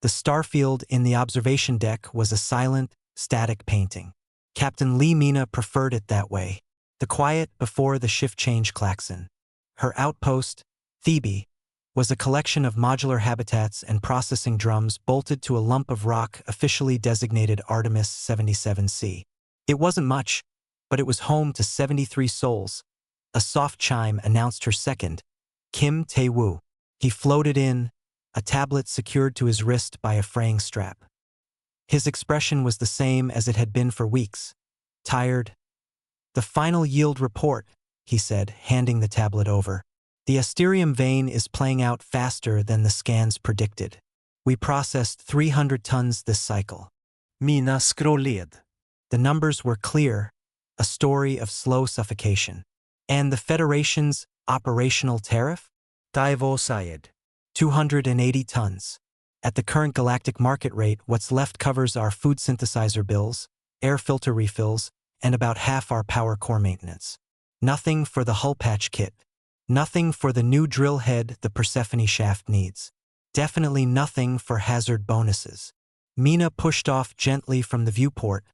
The starfield in the observation deck was a silent, static painting. Captain Lee Mina preferred it that way. The quiet before the shift change klaxon. Her outpost, Thebe, was a collection of modular habitats and processing drums bolted to a lump of rock officially designated Artemis 77C. It wasn't much, but it was home to 73 souls. A soft chime announced her second, Kim Tae-woo. He floated in, a tablet secured to his wrist by a fraying strap. His expression was the same as it had been for weeks. Tired. "The final yield report," he said, handing the tablet over. "The Asterium vein is playing out faster than the scans predicted. We processed 300 tons this cycle." Mina skråled. The numbers were clear, a story of slow suffocation. And the Federation's operational tariff? Taivo sighed. 280 tons. At the current galactic market rate, what's left covers our food synthesizer bills, air filter refills, and about half our power core maintenance. Nothing for the hull patch kit. Nothing for the new drill head the Persephone shaft needs. Definitely nothing for hazard bonuses. Mina pushed off gently from the viewport,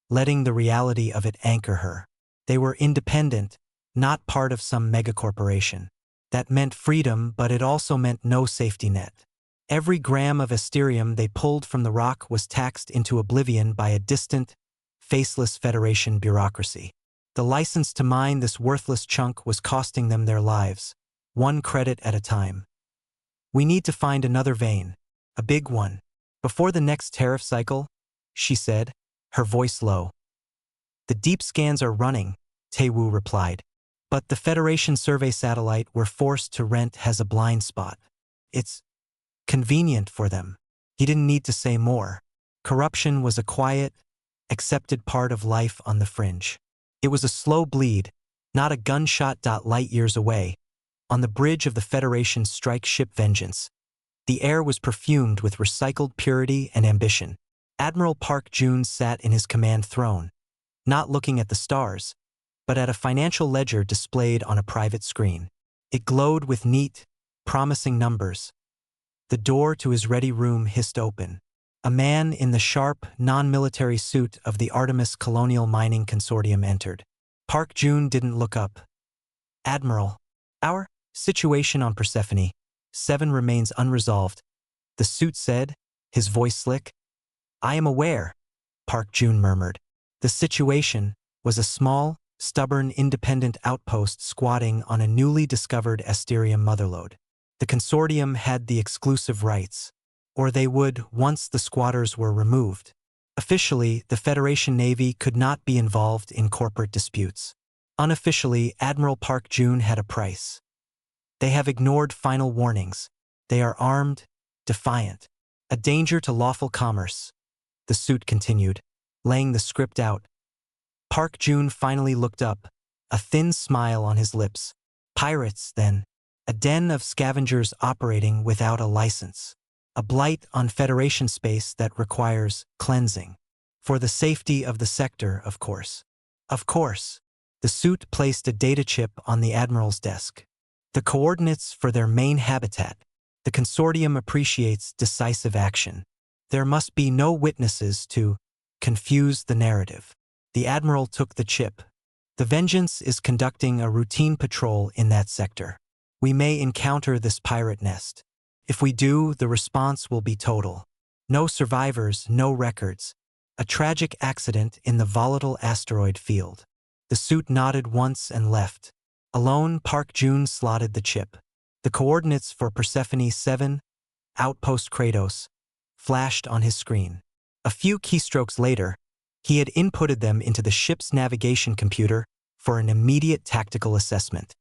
letting the reality of it anchor her. They were independent, not part of some megacorporation. That meant freedom, but it also meant no safety net. Every gram of Asterium they pulled from the rock was taxed into oblivion by a distant, faceless Federation bureaucracy. The license to mine this worthless chunk was costing them their lives, one credit at a time. "We need to find another vein, a big one, before the next tariff cycle," she said, her voice low. "The deep scans are running," Tae-woo replied. "But the Federation survey satellite we're forced to rent has a blind spot. It's convenient for them." He didn't need to say more. Corruption was a quiet, accepted part of life on the fringe. It was a slow bleed, not a gunshot. Light years away, on the bridge of the Federation's strike ship Vengeance, the air was perfumed with recycled purity and ambition. Admiral Park Jun sat in his command throne, not looking at the stars, but at a financial ledger displayed on a private screen. It glowed with neat, promising numbers. The door to his ready room hissed open. A man in the sharp, non-military suit of the Artemis Colonial Mining Consortium entered. Park Jun didn't look up. "Admiral, our situation on Persephone 7 remains unresolved," the suit said, his voice slick. "I am aware," Park Jun murmured. The situation was a small, stubborn, independent outpost squatting on a newly discovered Asterium motherlode. The consortium had the exclusive rights, or they would once the squatters were removed. Officially, the Federation Navy could not be involved in corporate disputes. Unofficially, Admiral Park Jun had a price. "They have ignored final warnings. They are armed, defiant, a danger to lawful commerce," the suit continued, laying the script out. Park Jun finally looked up, a thin smile on his lips. "Pirates, then. A den of scavengers operating without a license. A blight on Federation space that requires cleansing. For the safety of the sector, of course." "Of course." The suit placed a data chip on the Admiral's desk. "The coordinates for their main habitat. The consortium appreciates decisive action. There must be no witnesses to confuse the narrative." The Admiral took the chip. "The Vengeance is conducting a routine patrol in that sector. We may encounter this pirate nest. If we do, the response will be total. No survivors, no records. A tragic accident in the volatile asteroid field." The suit nodded once and left. Alone, Park Jun slotted the chip. The coordinates for Persephone 7, Outpost Kratos, flashed on his screen. A few keystrokes later, he had inputted them into the ship's navigation computer for an immediate tactical assessment.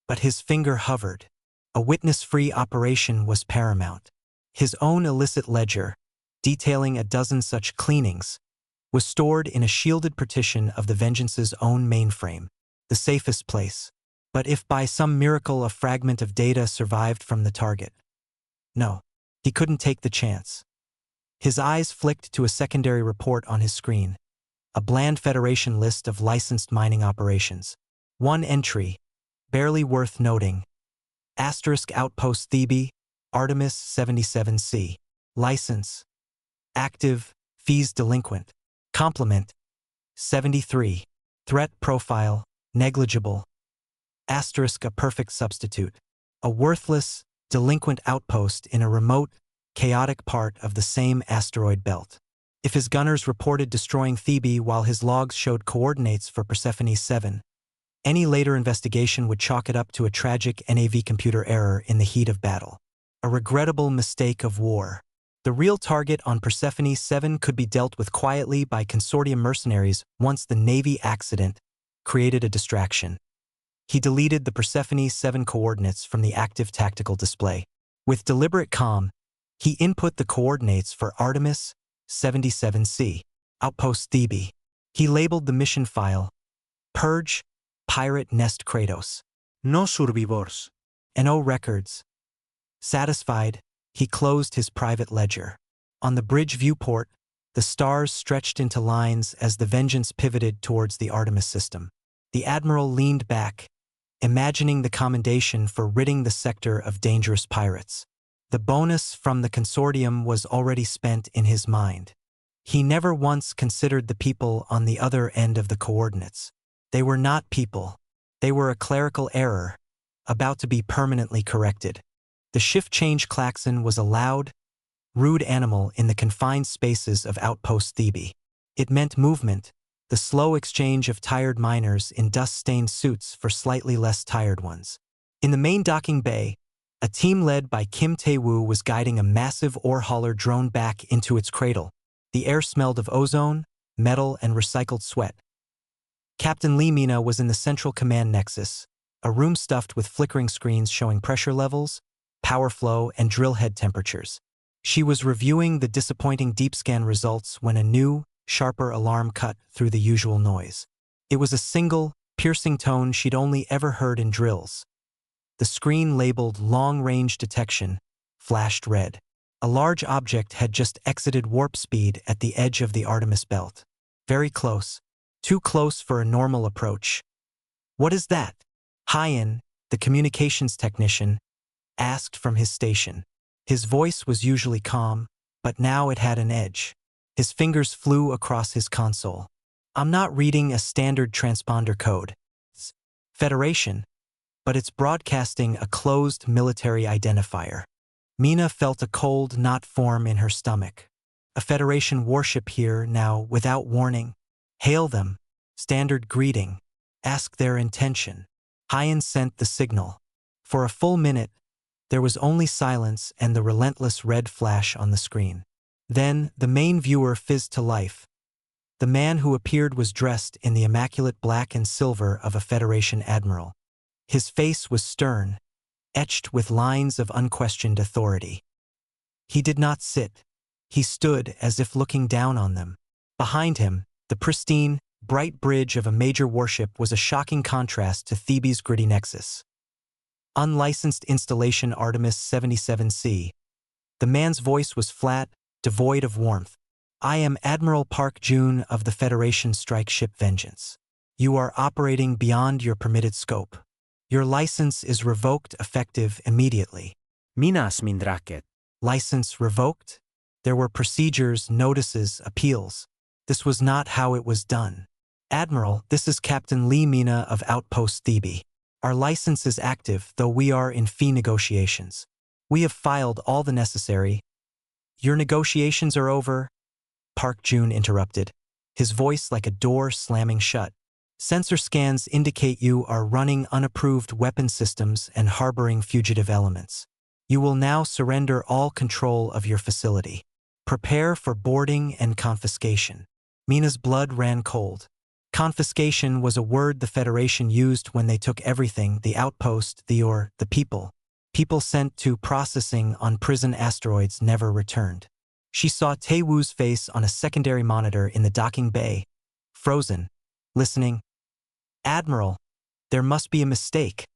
But his finger hovered. A witness-free operation was paramount. His own illicit ledger, detailing a dozen such cleanings, was stored in a shielded partition of the Vengeance's own mainframe, the safest place. But if by some miracle a fragment of data survived from the target? No, he couldn't take the chance. His eyes flicked to a secondary report on his screen, a bland Federation list of licensed mining operations. One entry, barely worth noting. *Outpost Thebe, Artemis 77C. License. Active, fees delinquent. Complement. 73. Threat profile, negligible. Asterisk a perfect substitute. A worthless, delinquent outpost in a remote, chaotic part of the same asteroid belt. If his gunners reported destroying Thebe while his logs showed coordinates for Persephone 7, any later investigation would chalk it up to a tragic NAV computer error in the heat of battle. A regrettable mistake of war. The real target on Persephone 7 could be dealt with quietly by consortium mercenaries once the Navy accident created a distraction. He deleted the Persephone 7 coordinates from the active tactical display. With deliberate calm, he input the coordinates for Artemis 77C, Outpost Thebe. He labeled the mission file, Purge, Pirate Nest Kratos. No survivors. No records. Satisfied, he closed his private ledger. On the bridge viewport, the stars stretched into lines as the Vengeance pivoted towards the Artemis system. The Admiral leaned back, imagining the commendation for ridding the sector of dangerous pirates. The bonus from the consortium was already spent in his mind. He never once considered the people on the other end of the coordinates. They were not people. They were a clerical error, about to be permanently corrected. The shift change klaxon was a loud, rude animal in the confined spaces of Outpost Thebe. It meant movement, the slow exchange of tired miners in dust-stained suits for slightly less tired ones. In the main docking bay, a team led by Kim Tae-woo was guiding a massive ore hauler drone back into its cradle. The air smelled of ozone, metal, and recycled sweat. Captain Lee Mina was in the central command nexus, a room stuffed with flickering screens showing pressure levels, power flow, and drill head temperatures. She was reviewing the disappointing deep scan results when a new, sharper alarm cut through the usual noise. It was a single, piercing tone she'd only ever heard in drills. The screen labeled long-range detection flashed red. A large object had just exited warp speed at the edge of the Artemis belt. Very close. Too close for a normal approach. What is that? Hyan, the communications technician, asked from his station. His voice was usually calm, but now it had an edge. His fingers flew across his console. I'm not reading a standard transponder code. It's Federation, but it's broadcasting a closed military identifier. Mina felt a cold knot form in her stomach. A Federation warship here now without warning. Hail them. Standard greeting. Ask their intention. Hyan sent the signal. For a full minute, there was only silence and the relentless red flash on the screen. Then, the main viewer fizzed to life. The man who appeared was dressed in the immaculate black and silver of a Federation admiral. His face was stern, etched with lines of unquestioned authority. He did not sit. He stood as if looking down on them. Behind him, the pristine, bright bridge of a major warship was a shocking contrast to Thebe's gritty nexus. Unlicensed installation Artemis 77C. The man's voice was flat, devoid of warmth. I am Admiral Park Jun of the Federation strike ship Vengeance. You are operating beyond your permitted scope. Your license is revoked effective immediately. Minas mindraket. License revoked? There were procedures, notices, appeals. This was not how it was done. Admiral, this is Captain Lee Mina of Outpost Thebe. Our license is active, though we are in fee negotiations. We have filed all the necessary. Your negotiations are over? Park Jun interrupted, his voice like a door slamming shut. Sensor scans indicate you are running unapproved weapon systems and harboring fugitive elements. You will now surrender all control of your facility. Prepare for boarding and confiscation. Mina's blood ran cold. Confiscation was a word the Federation used when they took everything, the outpost, the people. People sent to processing on prison asteroids never returned. She saw Tae-woo's face on a secondary monitor in the docking bay, frozen, listening. Admiral, there must be a mistake,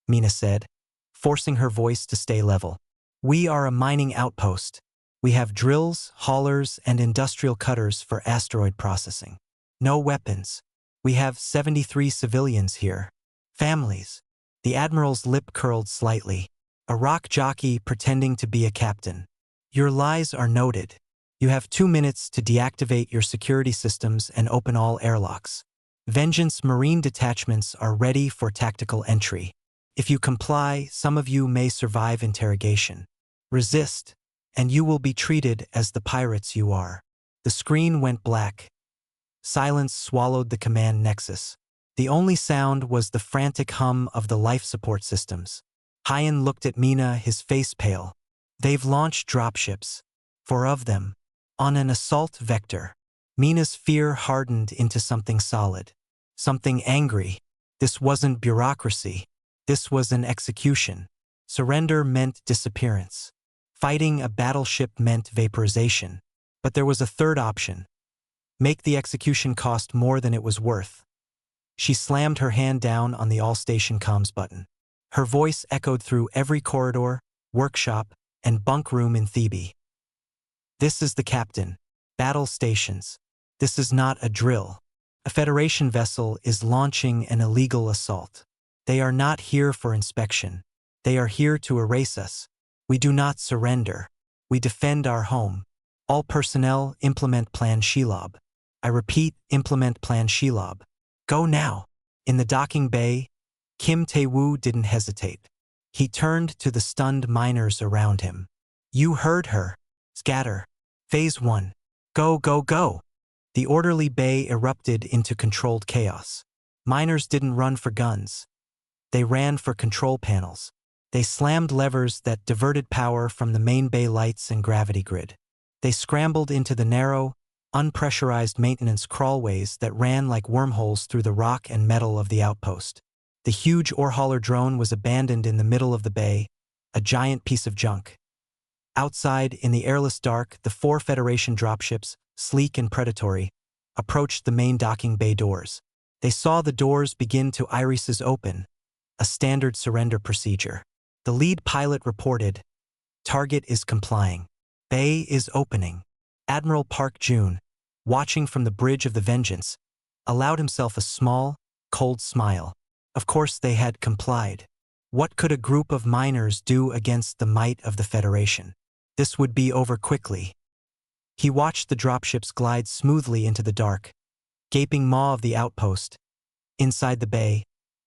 Mina said, forcing her voice to stay level. We are a mining outpost. We have drills, haulers, and industrial cutters for asteroid processing. No weapons. We have 73 civilians here. Families. The Admiral's lip curled slightly. A rock jockey pretending to be a captain. Your lies are noted. You have 2 minutes to deactivate your security systems and open all airlocks. Vengeance Marine detachments are ready for tactical entry. If you comply, some of you may survive interrogation. Resist, and you will be treated as the pirates you are. The screen went black. Silence swallowed the command nexus. The only sound was the frantic hum of the life support systems. Hyan looked at Mina, his face pale. They've launched dropships. 4 of them. On an assault vector. Mina's fear hardened into something solid. Something angry. This wasn't bureaucracy. This was an execution. Surrender meant disappearance. Fighting a battleship meant vaporization. But there was a third option. Make the execution cost more than it was worth. She slammed her hand down on the all-station comms button. Her voice echoed through every corridor, workshop, and bunk room in Thebe. This is the captain. Battle stations. This is not a drill. A Federation vessel is launching an illegal assault. They are not here for inspection. They are here to erase us. We do not surrender. We defend our home. All personnel implement Plan Shelob. I repeat, implement Plan Shelob. Go now. In the docking bay, Kim Tae-woo didn't hesitate. He turned to the stunned miners around him. You heard her. Scatter. Phase 1. Go, go, go. The orderly bay erupted into controlled chaos. Miners didn't run for guns. They ran for control panels. They slammed levers that diverted power from the main bay lights and gravity grid. They scrambled into the narrow, unpressurized maintenance crawlways that ran like wormholes through the rock and metal of the outpost. The huge ore hauler drone was abandoned in the middle of the bay, a giant piece of junk. Outside, in the airless dark, the 4 Federation dropships, sleek and predatory, approached the main docking bay doors. They saw the doors begin to irises open, a standard surrender procedure. The lead pilot reported, "Target is complying. Bay is opening." Admiral Park Jun, watching from the bridge of the Vengeance, allowed himself a small, cold smile. Of course they had complied. What could a group of miners do against the might of the Federation? This would be over quickly. He watched the dropships glide smoothly into the dark, gaping maw of the outpost. Inside the bay,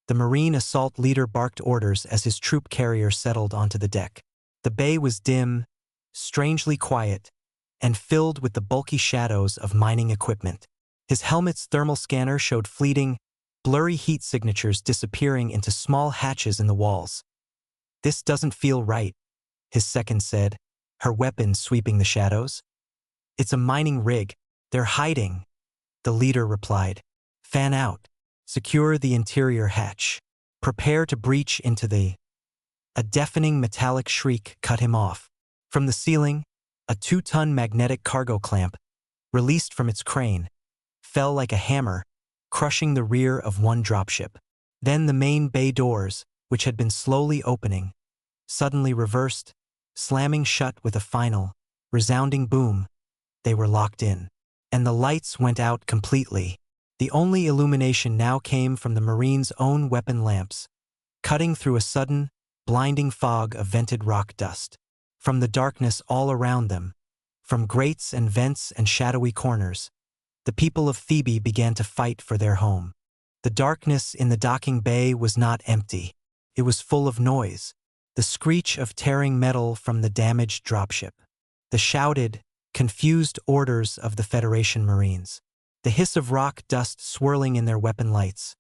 the Marine assault leader barked orders as his troop carrier settled onto the deck. The bay was dim, strangely quiet, and filled with the bulky shadows of mining equipment. His helmet's thermal scanner showed fleeting, blurry heat signatures disappearing into small hatches in the walls. "This doesn't feel right," his second said, her weapon sweeping the shadows. "It's a mining rig. They're hiding," the leader replied. "Fan out. Secure the interior hatch. Prepare to breach into the—" A deafening metallic shriek cut him off. From the ceiling, a 2-ton magnetic cargo clamp, released from its crane, fell like a hammer, crushing the rear of one dropship. Then the main bay doors, which had been slowly opening, suddenly reversed, slamming shut with a final, resounding boom. They were locked in. And the lights went out completely. The only illumination now came from the Marines' own weapon lamps, cutting through a sudden, blinding fog of vented rock dust. From the darkness all around them, from grates and vents and shadowy corners, the people of Thebe began to fight for their home. The darkness in the docking bay was not empty. It was full of noise, the screech of tearing metal from the damaged dropship, the shouted, confused orders of the Federation Marines, the hiss of rock dust swirling in their weapon lights.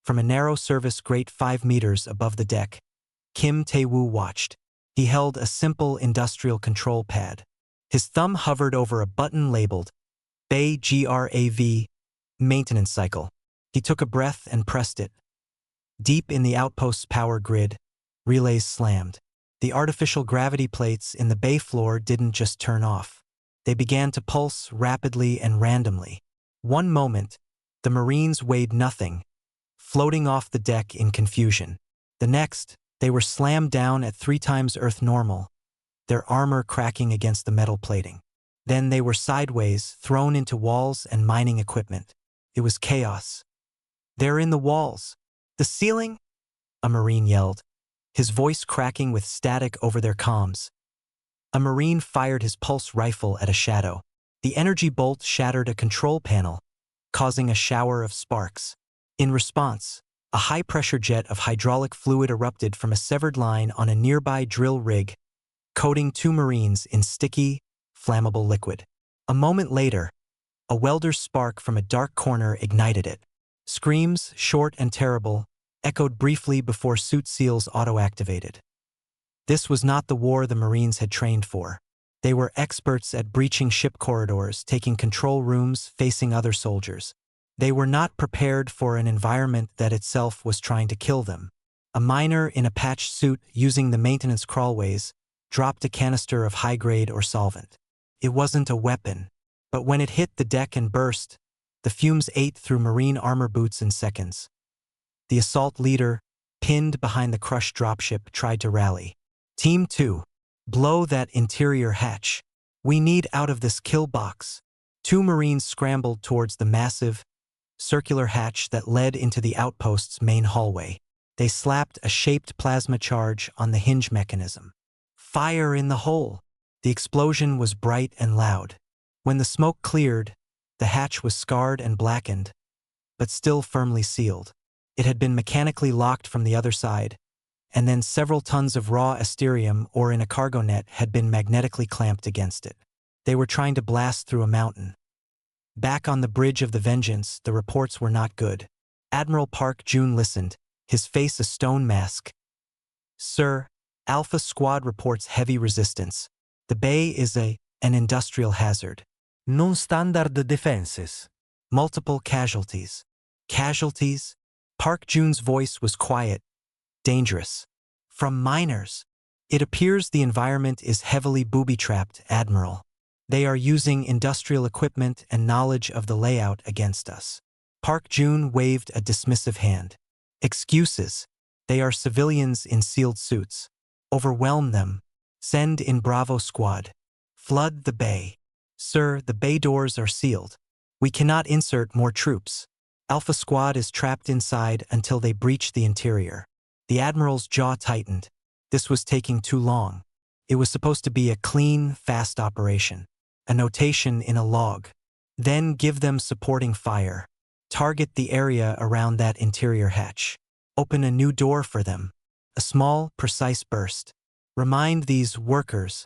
From a narrow service grate 5 meters above the deck, Kim Tae-woo watched. He held a simple industrial control pad. His thumb hovered over a button labeled Bay GRAV Maintenance Cycle. He took a breath and pressed it. Deep in the outpost's power grid, relays slammed. The artificial gravity plates in the bay floor didn't just turn off. They began to pulse rapidly and randomly. One moment, the Marines weighed nothing, floating off the deck in confusion. The next, they were slammed down at 3 times Earth normal, their armor cracking against the metal plating. Then they were sideways, thrown into walls and mining equipment. It was chaos. "They're in the walls. The ceiling?" a Marine yelled, his voice cracking with static over their comms. A Marine fired his pulse rifle at a shadow. The energy bolt shattered a control panel, causing a shower of sparks. In response, a high-pressure jet of hydraulic fluid erupted from a severed line on a nearby drill rig, coating 2 Marines in sticky, flammable liquid. A moment later, a welder's spark from a dark corner ignited it. Screams, short and terrible, echoed briefly before suit seals auto-activated. This was not the war the Marines had trained for. They were experts at breaching ship corridors, taking control rooms, facing other soldiers. They were not prepared for an environment that itself was trying to kill them. A miner in a patched suit using the maintenance crawlways dropped a canister of high-grade or solvent. It wasn't a weapon, but when it hit the deck and burst, the fumes ate through Marine armor boots in seconds. The assault leader, pinned behind the crushed dropship, tried to rally. Team 2. Blow that interior hatch. We need out of this kill box. 2 Marines scrambled towards the massive, circular hatch that led into the outpost's main hallway. They slapped a shaped plasma charge on the hinge mechanism. Fire in the hole! The explosion was bright and loud. When the smoke cleared, the hatch was scarred and blackened, but still firmly sealed. It had been mechanically locked from the other side, and then several tons of raw asterium ore in a cargo net had been magnetically clamped against it. They were trying to blast through a mountain. Back on the bridge of the Vengeance, the reports were not good. Admiral Park Jun listened, his face a stone mask. Sir, Alpha Squad reports heavy resistance. The bay is an industrial hazard. Non-standard defenses. Multiple casualties. Casualties? Park Jun's voice was quiet, dangerous. From miners. It appears the environment is heavily booby-trapped, Admiral. They are using industrial equipment and knowledge of the layout against us. Park Jun waved a dismissive hand. Excuses. They are civilians in sealed suits. Overwhelm them. Send in Bravo Squad. Flood the bay. Sir, the bay doors are sealed. We cannot insert more troops. Alpha Squad is trapped inside until they breach the interior. The Admiral's jaw tightened. This was taking too long. It was supposed to be a clean, fast operation. A notation in a log. Then give them supporting fire. Target the area around that interior hatch. Open a new door for them. A small, precise burst. Remind these workers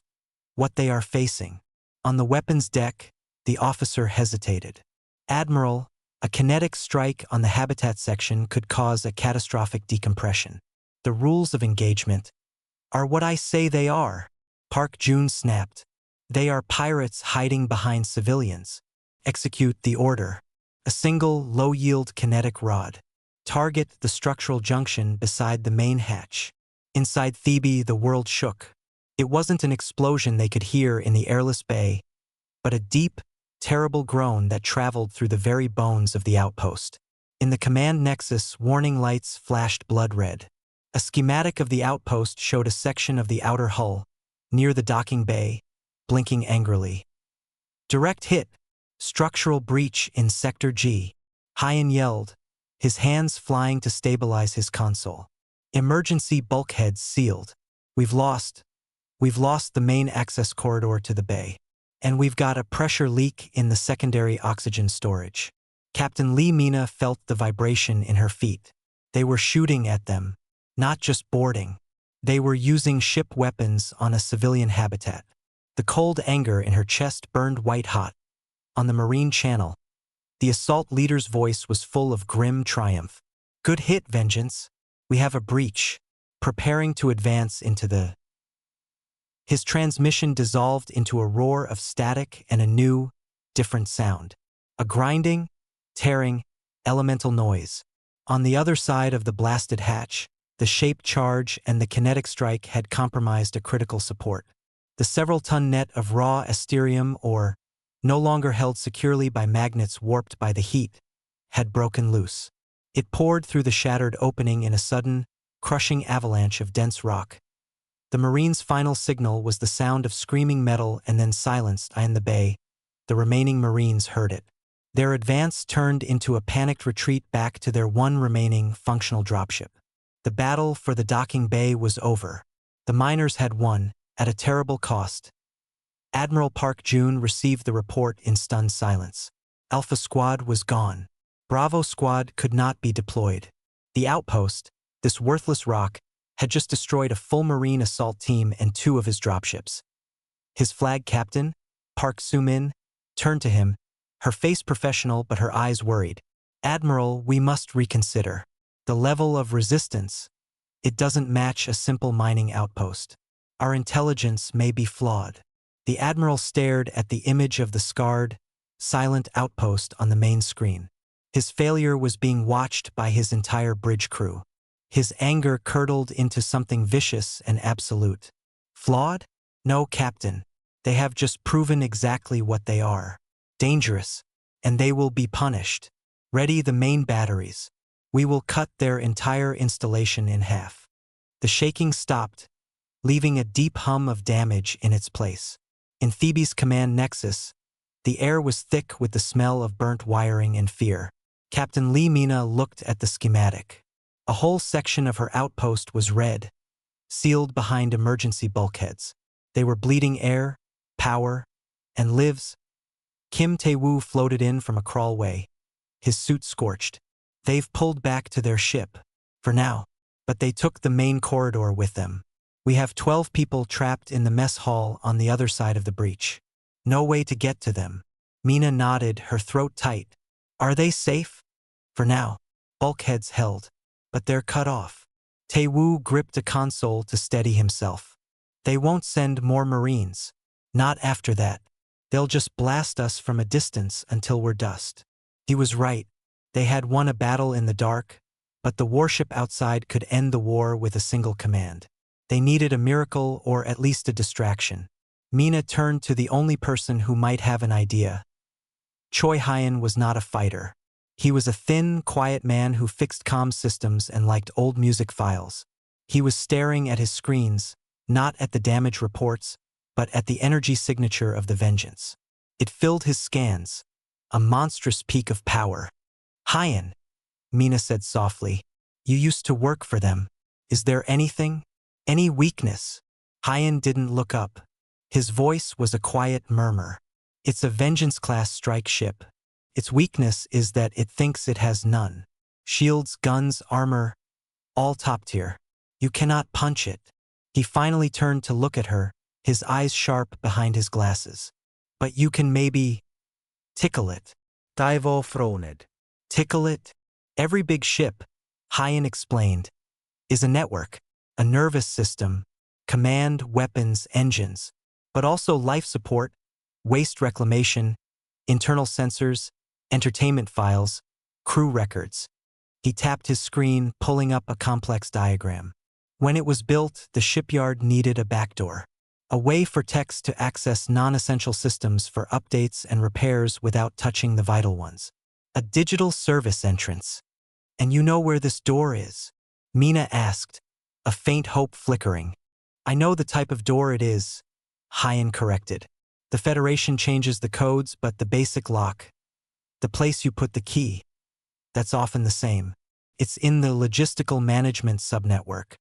what they are facing. On the weapons deck, the officer hesitated. Admiral, a kinetic strike on the habitat section could cause a catastrophic decompression. The rules of engagement are what I say they are. Park Jun snapped. They are pirates hiding behind civilians. Execute the order. A single, low-yield kinetic rod. Target the structural junction beside the main hatch. Inside Thebe, the world shook. It wasn't an explosion they could hear in the airless bay, but a deep, terrible groan that traveled through the very bones of the outpost. In the command nexus, warning lights flashed blood red. A schematic of the outpost showed a section of the outer hull, near the docking bay, blinking angrily. Direct hit. Structural breach in Sector G. Hyen yelled, his hands flying to stabilize his console. Emergency bulkheads sealed. We've lost the main access corridor to the bay. And we've got a pressure leak in the secondary oxygen storage. Captain Lee Mina felt the vibration in her feet. They were shooting at them, not just boarding. They were using ship weapons on a civilian habitat. The cold anger in her chest burned white-hot. On the Marine Channel, the assault leader's voice was full of grim triumph. Good hit, Vengeance. We have a breach. Preparing to advance into the... His transmission dissolved into a roar of static and a new, different sound. A grinding, tearing, elemental noise. On the other side of the blasted hatch, the shaped charge and the kinetic strike had compromised a critical support. The several-ton net of raw asterium ore, no longer held securely by magnets warped by the heat, had broken loose. It poured through the shattered opening in a sudden, crushing avalanche of dense rock. The Marine's final signal was the sound of screaming metal and then silenced in the bay. The remaining Marines heard it. Their advance turned into a panicked retreat back to their one remaining functional dropship. The battle for the docking bay was over. The miners had won, at a terrible cost, Admiral Park Jun received the report in stunned silence. Alpha Squad was gone. Bravo Squad could not be deployed. The Outpost, this worthless rock, had just destroyed a full Marine assault team and 2 of his dropships. His flag captain, Park Soo-min, turned to him, her face professional but her eyes worried. Admiral, we must reconsider. The level of resistance, it doesn't match a simple mining outpost. Our intelligence may be flawed. The Admiral stared at the image of the scarred, silent outpost on the main screen. His failure was being watched by his entire bridge crew. His anger curdled into something vicious and absolute. Flawed? No, Captain. They have just proven exactly what they are. Dangerous. And they will be punished. Ready the main batteries. We will cut their entire installation in half. The shaking stopped, leaving a deep hum of damage in its place. In Phoebe's command nexus, the air was thick with the smell of burnt wiring and fear. Captain Lee Mina looked at the schematic. A whole section of her outpost was red, sealed behind emergency bulkheads. They were bleeding air, power, and lives. Kim Tae-woo floated in from a crawlway, his suit scorched. They've pulled back to their ship, for now, but they took the main corridor with them. We have 12 people trapped in the mess hall on the other side of the breach. No way to get to them. Mina nodded, her throat tight. Are they safe? For now. Bulkheads held. But they're cut off. Tae-woo gripped a console to steady himself. They won't send more Marines. Not after that. They'll just blast us from a distance until we're dust. He was right. They had won a battle in the dark, but the warship outside could end the war with a single command. They needed a miracle or at least a distraction. Mina turned to the only person who might have an idea. Choi Hyun was not a fighter. He was a thin, quiet man who fixed comm systems and liked old music files. He was staring at his screens, not at the damage reports, but at the energy signature of the Vengeance. It filled his scans, a monstrous peak of power. Hyun, Mina said softly, you used to work for them. Is there anything? Any weakness? Hyun didn't look up. His voice was a quiet murmur. It's a Vengeance-class strike ship. Its weakness is that it thinks it has none. Shields, guns, armor, all top tier. You cannot punch it. He finally turned to look at her, his eyes sharp behind his glasses. But you can maybe tickle it. Taivo frowned. Tickle it? Every big ship, Hyun explained, is a network, a nervous system, command, weapons, engines, but also life support, waste reclamation, internal sensors, entertainment files, crew records. He tapped his screen, pulling up a complex diagram. When it was built, the shipyard needed a backdoor, a way for techs to access non-essential systems for updates and repairs without touching the vital ones. A digital service entrance. And you know where this door is? Mina asked, a faint hope flickering. I know the type of door it is, Hyun corrected. The Federation changes the codes, but the basic lock, the place you put the key, that's often the same. It's in the logistical management subnetwork,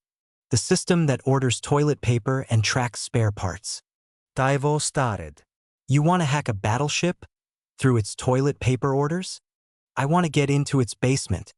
the system that orders toilet paper and tracks spare parts. Taivo started. You want to hack a battleship? Through its toilet paper orders? I want to get into its basement,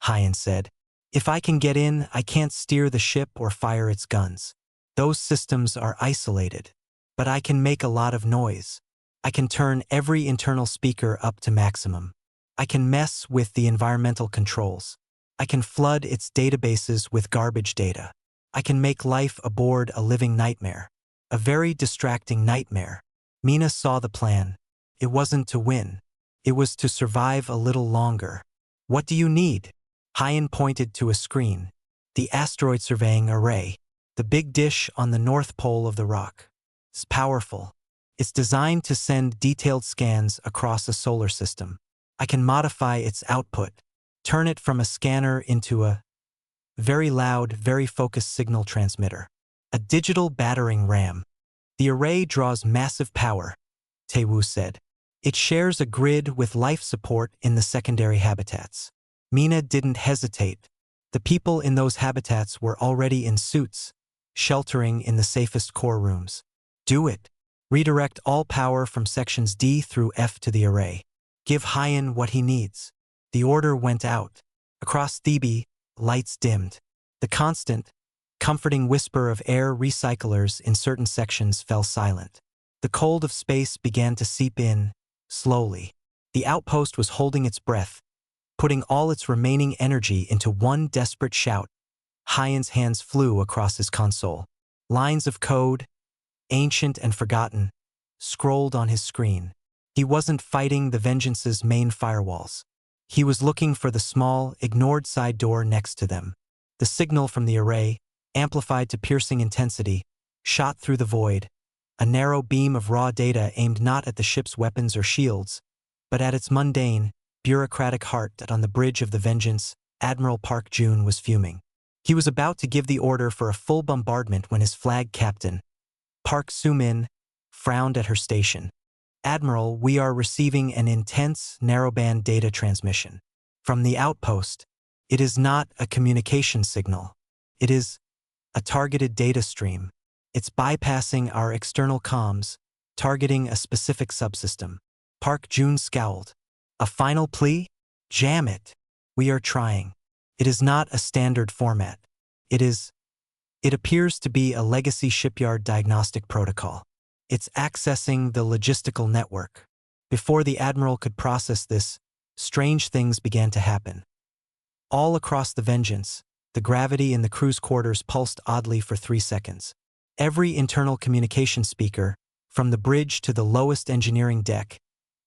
Hyun said. If I can get in, I can't steer the ship or fire its guns. Those systems are isolated. But I can make a lot of noise. I can turn every internal speaker up to maximum. I can mess with the environmental controls. I can flood its databases with garbage data. I can make life aboard a living nightmare. A very distracting nightmare. Mina saw the plan. It wasn't to win. It was to survive a little longer. What do you need? Hyun pointed to a screen. The asteroid surveying array. The big dish on the north pole of the rock. It's powerful. It's designed to send detailed scans across a solar system. I can modify its output, turn it from a scanner into a very loud, very focused signal transmitter. A digital battering ram. The array draws massive power, Tae-woo said. It shares a grid with life support in the secondary habitats. Mina didn't hesitate. The people in those habitats were already in suits, sheltering in the safest core rooms. Do it. Redirect all power from sections D through F to the array. Give Hyan what he needs. The order went out. Across Thebe, lights dimmed. The constant, comforting whisper of air recyclers in certain sections fell silent. The cold of space began to seep in, slowly. The outpost was holding its breath, putting all its remaining energy into one desperate shout. Hyan's hands flew across his console. Lines of code, ancient and forgotten, scrolled on his screen. He wasn't fighting the Vengeance's main firewalls. He was looking for the small, ignored side door next to them. The signal from the array, amplified to piercing intensity, shot through the void, a narrow beam of raw data aimed not at the ship's weapons or shields, but at its mundane, bureaucratic heart. That on the bridge of the Vengeance, Admiral Park Jun was fuming. He was about to give the order for a full bombardment when his flag captain, Park Soo-min, frowned at her station. Admiral, we are receiving an intense, narrowband data transmission. From the outpost, it is not a communication signal. It is a targeted data stream. It's bypassing our external comms, targeting a specific subsystem. Park Jun scowled. A final plea? Jam it. We are trying. It is not a standard format. It appears to be a legacy shipyard diagnostic protocol. It's accessing the logistical network. Before the Admiral could process this, strange things began to happen. All across the Vengeance, the gravity in the crew's quarters pulsed oddly for 3 seconds. Every internal communication speaker, from the bridge to the lowest engineering deck,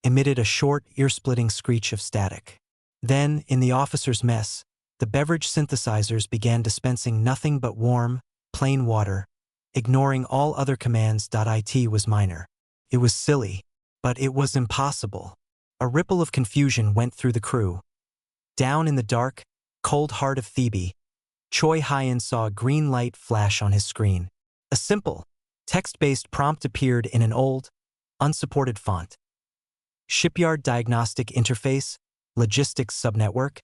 emitted a short, ear-splitting screech of static. Then, in the officers' mess, the beverage synthesizers began dispensing nothing but warm, plain water, ignoring all other commands. It was minor. It was silly, but it was impossible. A ripple of confusion went through the crew. Down in the dark, cold heart of Thebe, Choi Hyan saw a green light flash on his screen. A simple, text-based prompt appeared in an old, unsupported font. Shipyard Diagnostic Interface, Logistics Subnetwork,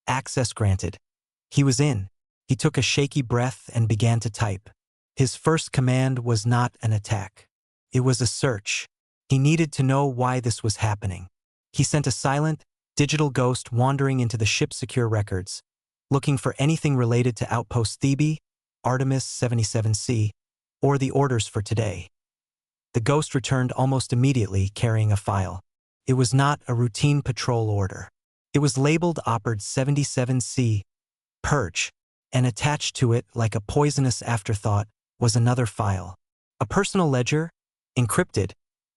access granted. He was in. He took a shaky breath and began to type. His first command was not an attack. It was a search. He needed to know why this was happening. He sent a silent, digital ghost wandering into the ship's secure records, looking for anything related to Outpost Thebe, Artemis 77C, or the orders for today. The ghost returned almost immediately carrying a file. It was not a routine patrol order. It was labeled Opperd 77C, Purge, and attached to it, like a poisonous afterthought, was another file. A personal ledger, encrypted,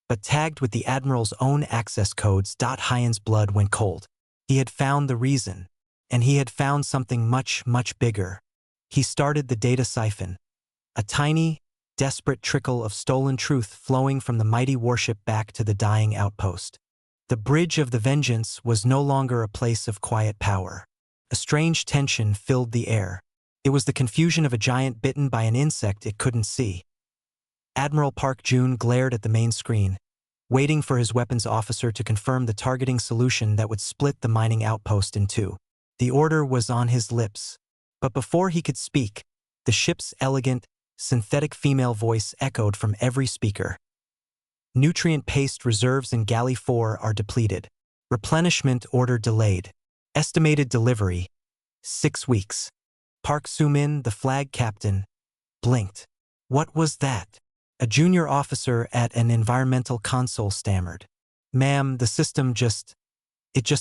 but tagged with the Admiral's own access codes. Hyan's blood went cold. He had found the reason, and he had found something much, much bigger. He started the data siphon, a tiny, desperate trickle of stolen truth flowing from the mighty warship back to the dying outpost. The bridge of the Vengeance was no longer a place of quiet power. A strange tension filled the air. It was the confusion of a giant bitten by an insect it couldn't see. Admiral Park Jun glared at the main screen, waiting for his weapons officer to confirm the targeting solution that would split the mining outpost in two. The order was on his lips, but before he could speak, the ship's elegant, synthetic female voice echoed from every speaker. Nutrient paste reserves in Galley 4 are depleted. Replenishment order delayed. Estimated delivery, 6 weeks. Park Soo-min, the flag captain, blinked. What was that? A junior officer at an environmental console stammered. Ma'am, the system just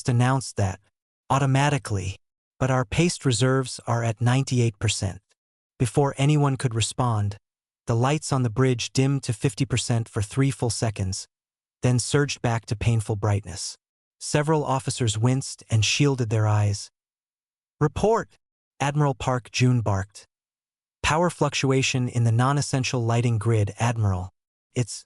announced that. Automatically. But our paste reserves are at 98%. Before anyone could respond, the lights on the bridge dimmed to 50% for 3 full seconds, then surged back to painful brightness. Several officers winced and shielded their eyes. Report! Admiral Park Jun barked. Power fluctuation in the non-essential lighting grid, Admiral. It's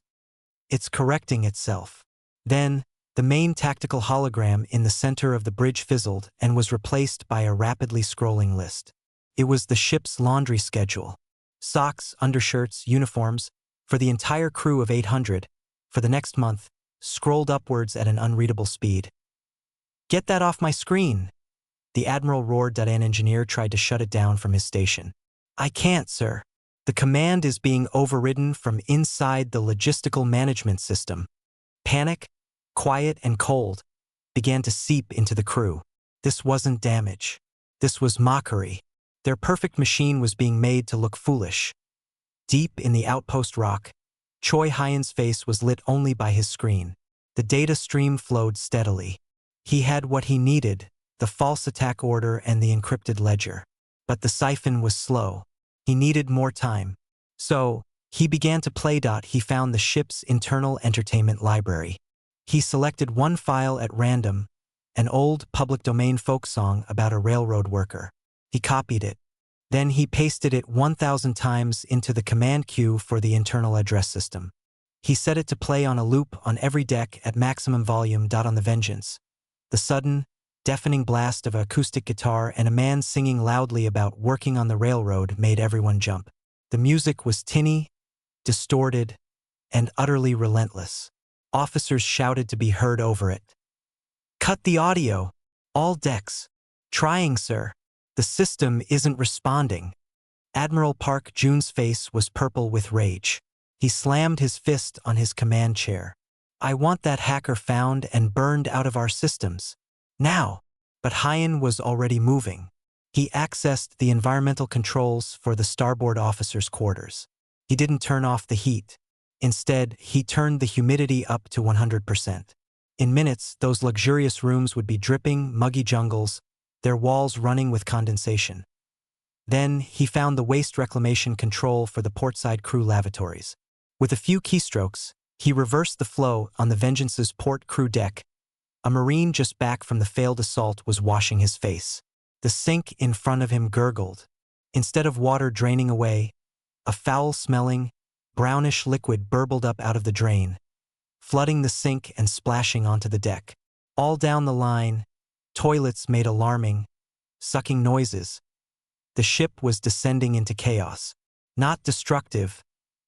correcting itself. Then, the main tactical hologram in the center of the bridge fizzled and was replaced by a rapidly scrolling list. It was the ship's laundry schedule. Socks, undershirts, uniforms, for the entire crew of 800, for the next month, scrolled upwards at an unreadable speed. Get that off my screen! The Admiral roared. An engineer tried to shut it down from his station. I can't, sir. The command is being overridden from inside the logistical management system. Panic, quiet and cold, began to seep into the crew. This wasn't damage. This was mockery. Their perfect machine was being made to look foolish. Deep in the outpost rock, Choi Hyen's face was lit only by his screen. The data stream flowed steadily. He had what he needed, the false attack order and the encrypted ledger. But the siphon was slow. He needed more time. So, he began to play. He found the ship's internal entertainment library. He selected one file at random, an old public domain folk song about a railroad worker. He copied it. Then he pasted it 1,000 times into the command queue for the internal address system. He set it to play on a loop on every deck at maximum volume. On the Vengeance, the sudden, deafening blast of an acoustic guitar and a man singing loudly about working on the railroad made everyone jump. The music was tinny, distorted, and utterly relentless. Officers shouted to be heard over it. "Cut the audio! All decks! Trying, sir! The system isn't responding." Admiral Park Jun's face was purple with rage. He slammed his fist on his command chair. "I want that hacker found and burned out of our systems. Now!" But Hyen was already moving. He accessed the environmental controls for the starboard officers' quarters. He didn't turn off the heat. Instead, he turned the humidity up to 100%. In minutes, those luxurious rooms would be dripping, muggy jungles, their walls running with condensation. Then, he found the waste reclamation control for the portside crew lavatories. With a few keystrokes, he reversed the flow on the Vengeance's port crew deck. A Marine just back from the failed assault was washing his face. The sink in front of him gurgled. Instead of water draining away, a foul-smelling, brownish liquid burbled up out of the drain, flooding the sink and splashing onto the deck. All down the line, toilets made alarming, sucking noises. The ship was descending into chaos. Not destructive,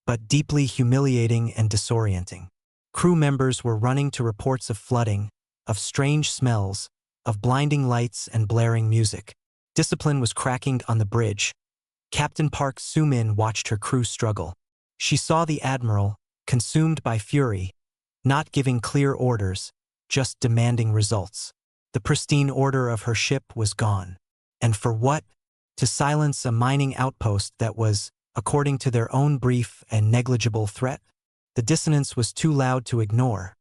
but deeply humiliating and disorienting. Crew members were running to reports of flooding, of strange smells, of blinding lights and blaring music. Discipline was cracking on the bridge. Captain Park Soo-min watched her crew struggle. She saw the Admiral, consumed by fury, not giving clear orders, just demanding results. The pristine order of her ship was gone. And for what? To silence a mining outpost that was, according to their own brief and negligible threat? The dissonance was too loud to ignore.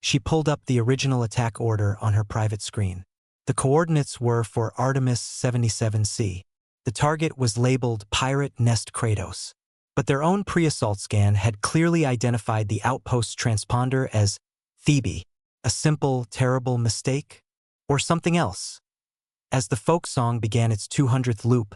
She pulled up the original attack order on her private screen. The coordinates were for Artemis 77C. The target was labeled Pirate Nest Kratos. But their own pre-assault scan had clearly identified the outpost's transponder as Thebe. A simple, terrible mistake? Or something else? As the folk song began its 200th loop,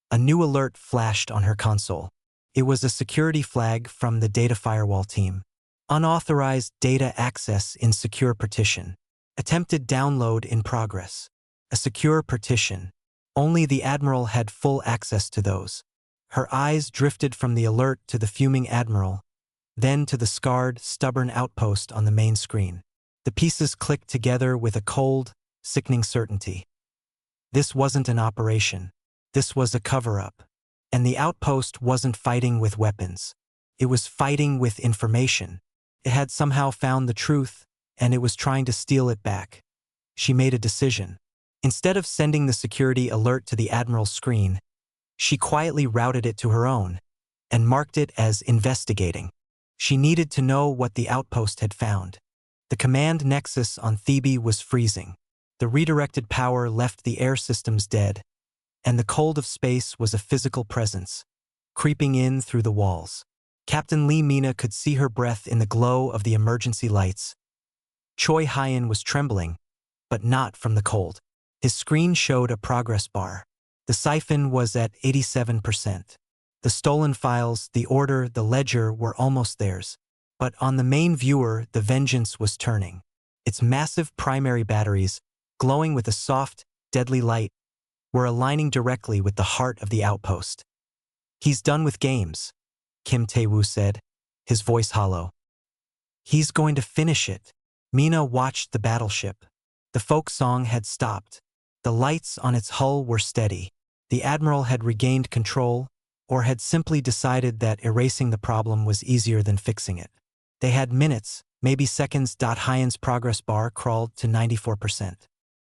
a new alert flashed on her console. It was a security flag from the data firewall team. Unauthorized data access in secure partition. Attempted download in progress. A secure partition. Only the Admiral had full access to those. Her eyes drifted from the alert to the fuming Admiral, then to the scarred, stubborn outpost on the main screen. The pieces clicked together with a cold, sickening certainty. This wasn't an operation. This was a cover-up. And the outpost wasn't fighting with weapons. It was fighting with information. It had somehow found the truth, and it was trying to steal it back. She made a decision. Instead of sending the security alert to the Admiral's screen, she quietly routed it to her own, and marked it as investigating. She needed to know what the outpost had found. The command nexus on Thebe was freezing. The redirected power left the air systems dead, and the cold of space was a physical presence, creeping in through the walls. Captain Lee Mina could see her breath in the glow of the emergency lights. Choi Hyen was trembling, but not from the cold. His screen showed a progress bar. The siphon was at 87%. The stolen files, the order, the ledger were almost theirs. But on the main viewer, the Vengeance was turning. Its massive primary batteries, glowing with a soft, deadly light, were aligning directly with the heart of the outpost. "He's done with games," Kim Tae-woo said, his voice hollow. "He's going to finish it." Mina watched the battleship. The folk song had stopped. The lights on its hull were steady. The Admiral had regained control, or had simply decided that erasing the problem was easier than fixing it. They had minutes, maybe seconds. Hyan's progress bar crawled to 94%.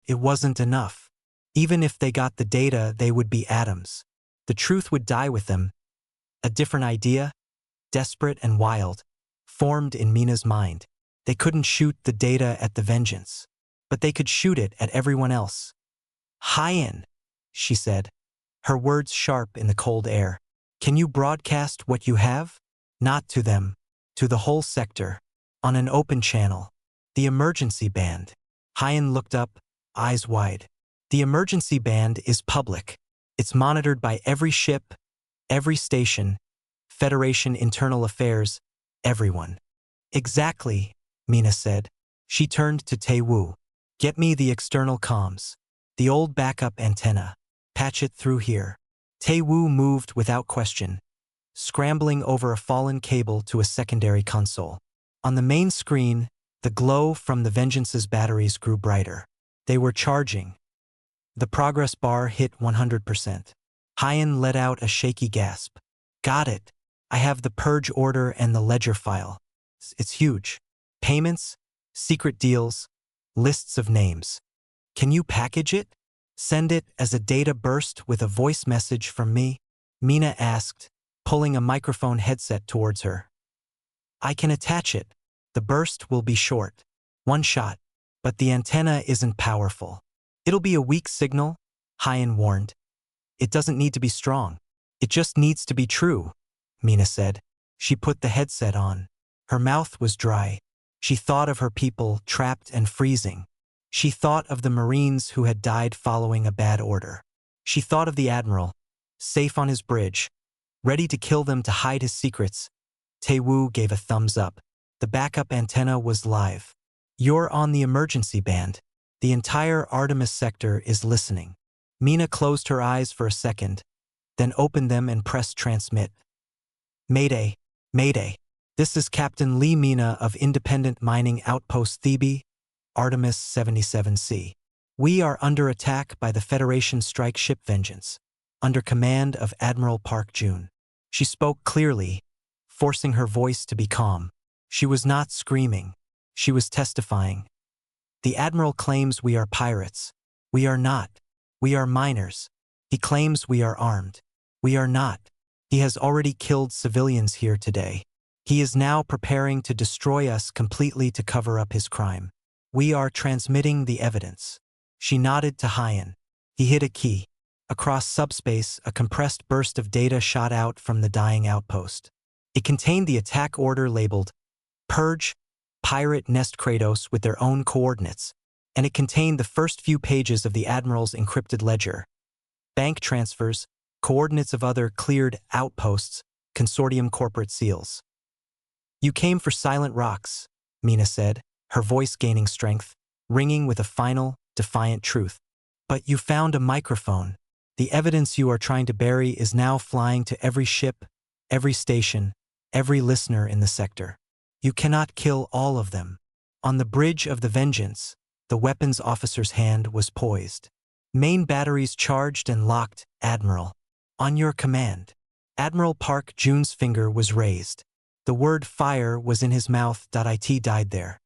It wasn't enough. Even if they got the data, they would be atoms. The truth would die with them. A different idea, desperate and wild, formed in Mina's mind. They couldn't shoot the data at the Vengeance, but they could shoot it at everyone else. Hyan, she said, her words sharp in the cold air. Can you broadcast what you have? Not to them, to the whole sector, on an open channel. The emergency band. Hyan looked up, eyes wide. The emergency band is public. It's monitored by every ship, every station, Federation internal affairs, everyone. Exactly, Mina said. She turned to Tae-woo. Get me the external comms. The old backup antenna. Patch it through here. Tae-woo moved without question, scrambling over a fallen cable to a secondary console. On the main screen, the glow from the Vengeance's batteries grew brighter. They were charging. The progress bar hit 100%. Hyan let out a shaky gasp. Got it. I have the purge order and the ledger file. It's huge. Payments, secret deals, lists of names. Can you package it? Send it as a data burst with a voice message from me? Mina asked, pulling a microphone headset towards her. I can attach it. The burst will be short. One shot. But the antenna isn't powerful. It'll be a weak signal, Hyan warned. It doesn't need to be strong. It just needs to be true, Mina said. She put the headset on. Her mouth was dry. She thought of her people trapped and freezing. She thought of the Marines who had died following a bad order. She thought of the Admiral, safe on his bridge, ready to kill them to hide his secrets. Tae-woo gave a thumbs up. The backup antenna was live. You're on the emergency band. The entire Artemis sector is listening. Mina closed her eyes for a second, then opened them and pressed transmit. Mayday, Mayday. This is Captain Lee Mina of Independent Mining Outpost Thebe, Artemis 77C. We are under attack by the Federation strike ship Vengeance, under command of Admiral Park Jun. She spoke clearly, forcing her voice to be calm. She was not screaming. She was testifying. The Admiral claims we are pirates. We are not. We are miners. He claims we are armed. We are not. He has already killed civilians here today. He is now preparing to destroy us completely to cover up his crime. We are transmitting the evidence. She nodded to Hyan. He hit a key. Across subspace, a compressed burst of data shot out from the dying outpost. It contained the attack order labeled Purge, Pirate Nest Kratos with their own coordinates, and it contained the first few pages of the Admiral's encrypted ledger. Bank transfers, coordinates of other cleared outposts, consortium corporate seals. You came for Silent Rocks, Mina said, her voice gaining strength, ringing with a final, defiant truth. But you found a microphone. The evidence you are trying to bury is now flying to every ship, every station, every listener in the sector. You cannot kill all of them. On the bridge of the Vengeance, the weapons officer's hand was poised. Main batteries charged and locked, Admiral. On your command. Admiral Park Jun's finger was raised. The word fire was in his mouth. It died there.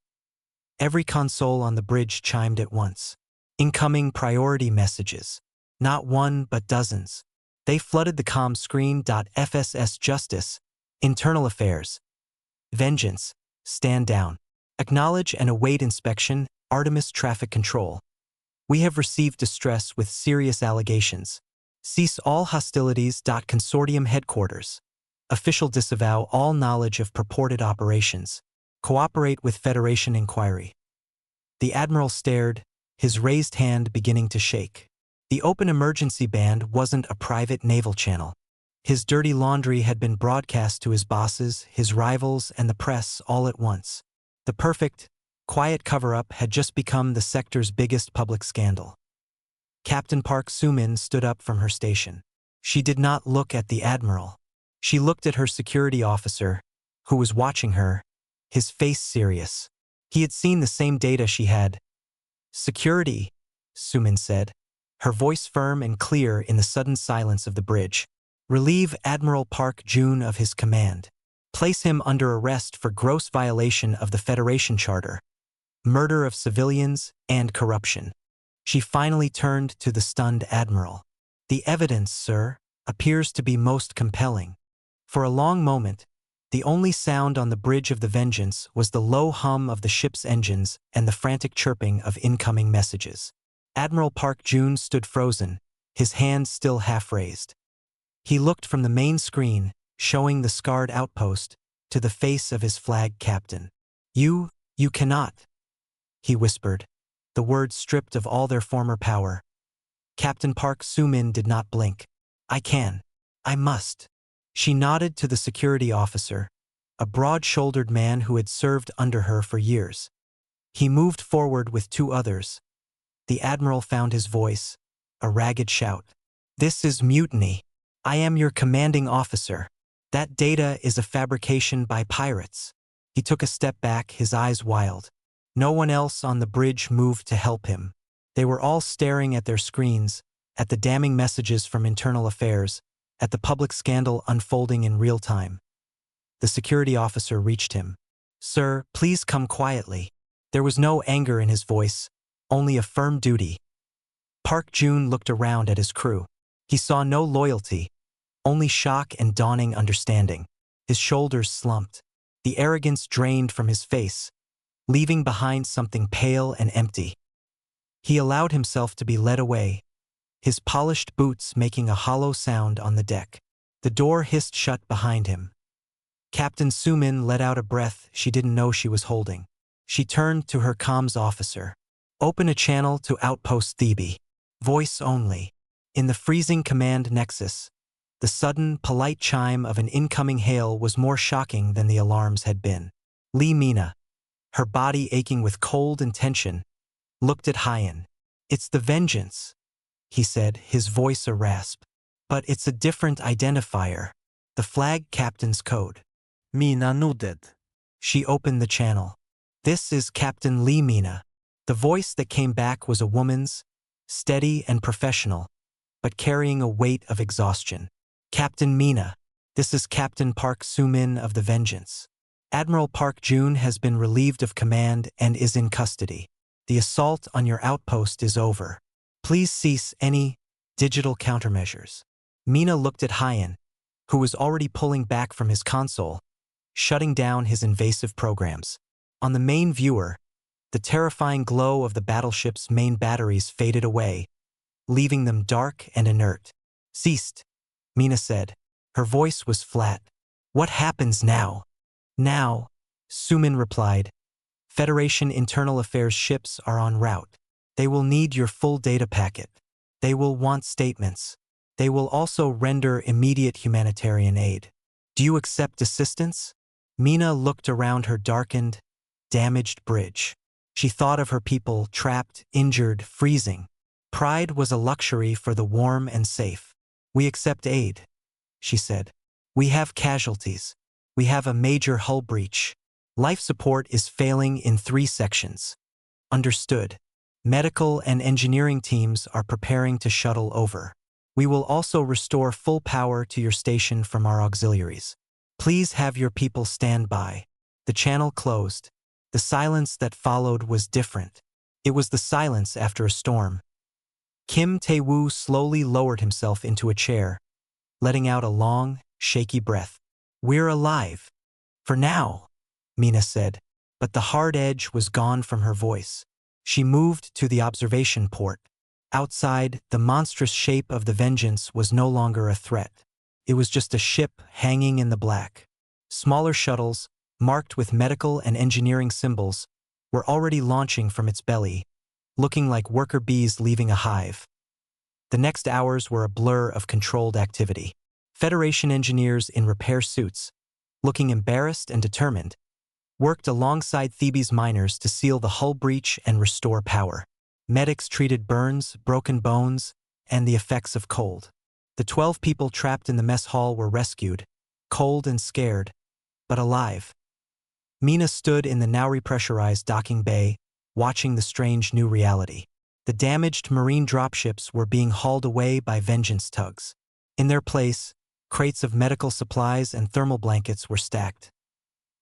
Every console on the bridge chimed at once. Incoming priority messages. Not one, but dozens. They flooded the comm screen. FSS Justice, Internal Affairs. Vengeance, stand down. Acknowledge and await inspection, Artemis Traffic Control. We have received distress with serious allegations. Cease all hostilities. Consortium Headquarters. Official disavow all knowledge of purported operations. Cooperate with Federation inquiry. The Admiral stared, his raised hand beginning to shake. The open emergency band wasn't a private naval channel. His dirty laundry had been broadcast to his bosses, his rivals, and the press all at once. The perfect, quiet cover-up had just become the sector's biggest public scandal. Captain Park Soo-min stood up from her station. She did not look at the Admiral. She looked at her security officer, who was watching her, his face serious. He had seen the same data she had. Security, Soo-min said, her voice firm and clear in the sudden silence of the bridge. Relieve Admiral Park Jun of his command. Place him under arrest for gross violation of the Federation Charter, murder of civilians, and corruption. She finally turned to the stunned Admiral. The evidence, sir, appears to be most compelling. For a long moment, the only sound on the bridge of the Vengeance was the low hum of the ship's engines and the frantic chirping of incoming messages. Admiral Park Jun stood frozen, his hands still half raised. He looked from the main screen, showing the scarred outpost, to the face of his flag captain. You cannot," he whispered, the words stripped of all their former power. Captain Park Soo-min did not blink. "I can. I must." She nodded to the security officer, a broad-shouldered man who had served under her for years. He moved forward with two others. The Admiral found his voice, a ragged shout. "This is mutiny. I am your commanding officer. That data is a fabrication by pirates." He took a step back, his eyes wild. No one else on the bridge moved to help him. They were all staring at their screens, at the damning messages from internal affairs, at the public scandal unfolding in real time. The security officer reached him. "Sir, please come quietly." There was no anger in his voice, only a firm duty. Park Jun looked around at his crew. He saw no loyalty, only shock and dawning understanding. His shoulders slumped. The arrogance drained from his face, leaving behind something pale and empty. He allowed himself to be led away, his polished boots making a hollow sound on the deck. The door hissed shut behind him. Captain Soo-min let out a breath she didn't know she was holding. She turned to her comms officer. "Open a channel to Outpost Thebe. Voice only." In the freezing command nexus, the sudden, polite chime of an incoming hail was more shocking than the alarms had been. Lee Mina, her body aching with cold and tension, looked at Hyen. "It's the Vengeance," he said, his voice a rasp. "But it's a different identifier. The flag captain's code." Mina nodded. She opened the channel. "This is Captain Lee Mina." The voice that came back was a woman's, steady and professional, but carrying a weight of exhaustion. "Captain Mina, this is Captain Park Soo-min of the Vengeance. Admiral Park Jun has been relieved of command and is in custody. The assault on your outpost is over. Please cease any digital countermeasures." Mina looked at Hyen, who was already pulling back from his console, shutting down his invasive programs. On the main viewer, the terrifying glow of the battleship's main batteries faded away, leaving them dark and inert. "Ceased," Mina said. Her voice was flat. "What happens now?" "Now," Soo-min replied, "Federation internal affairs ships are en route. They will need your full data packet. They will want statements. They will also render immediate humanitarian aid. Do you accept assistance?" Mina looked around her darkened, damaged bridge. She thought of her people trapped, injured, freezing. Pride was a luxury for the warm and safe. "We accept aid," she said. "We have casualties. We have a major hull breach. Life support is failing in 3 sections." "Understood. Medical and engineering teams are preparing to shuttle over. We will also restore full power to your station from our auxiliaries. Please have your people stand by." The channel closed. The silence that followed was different. It was the silence after a storm. Kim Tae-woo slowly lowered himself into a chair, letting out a long, shaky breath. "We're alive. For now," Mina said, but the hard edge was gone from her voice. She moved to the observation port. Outside, the monstrous shape of the Vengeance was no longer a threat. It was just a ship hanging in the black. Smaller shuttles, marked with medical and engineering symbols, were already launching from its belly, looking like worker bees leaving a hive. The next hours were a blur of controlled activity. Federation engineers in repair suits, looking embarrassed and determined, worked alongside Thebe's miners to seal the hull breach and restore power. Medics treated burns, broken bones, and the effects of cold. The 12 people trapped in the mess hall were rescued, cold and scared, but alive. Mina stood in the now repressurized docking bay, watching the strange new reality. The damaged marine dropships were being hauled away by Vengeance tugs. In their place, Crates of medical supplies and thermal blankets were stacked.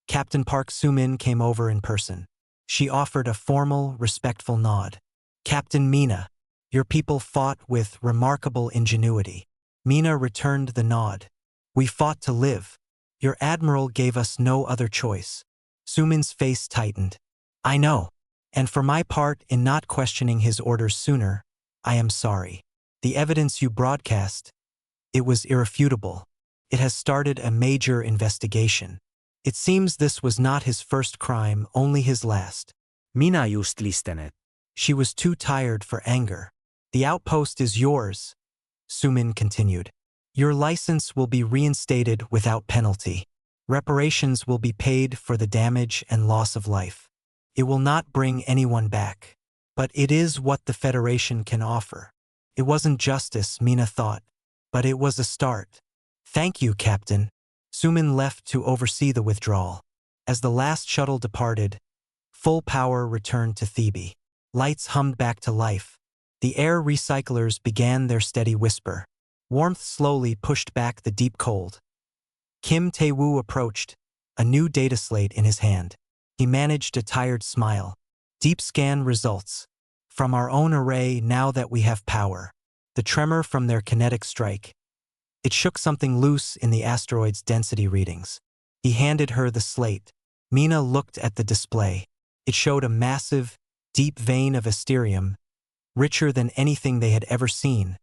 Captain Park Soo-min came over in person. She offered a formal, respectful nod. "Captain Mina, your people fought with remarkable ingenuity." Mina returned the nod. "We fought to live. Your admiral gave us no other choice." Soo-min's face tightened. "I know. And for my part in not questioning his orders sooner, I am sorry. The evidence you broadcast, it was irrefutable. It has started a major investigation. It seems this was not his first crime, only his last." Minä just listenet. She was too tired for anger. "The outpost is yours," Soo-min continued. "Your license will be reinstated without penalty. Reparations will be paid for the damage and loss of life. It will not bring anyone back. But it is what the Federation can offer." It wasn't justice, Mina thought, but it was a start. "Thank you, Captain." Soo-min left to oversee the withdrawal. As the last shuttle departed, full power returned to Thebe. Lights hummed back to life. The air recyclers began their steady whisper. Warmth slowly pushed back the deep cold. Kim Tae-woo approached, a new data slate in his hand. He managed a tired smile. "Deep scan results. From our own array now that we have power." The tremor from their kinetic strike. It shook something loose in the asteroid's density readings. He handed her the slate. Mina looked at the display. It showed a massive, deep vein of Asterium, richer than anything they had ever seen,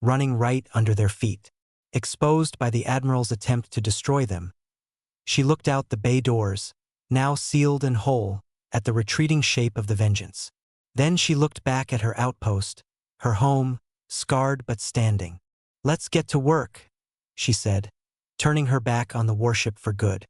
running right under their feet. Exposed by the Admiral's attempt to destroy them, she looked out the bay doors, now sealed and whole, at the retreating shape of the Vengeance. Then she looked back at her outpost, her home, scarred but standing. "Let's get to work," she said, turning her back on the warship for good.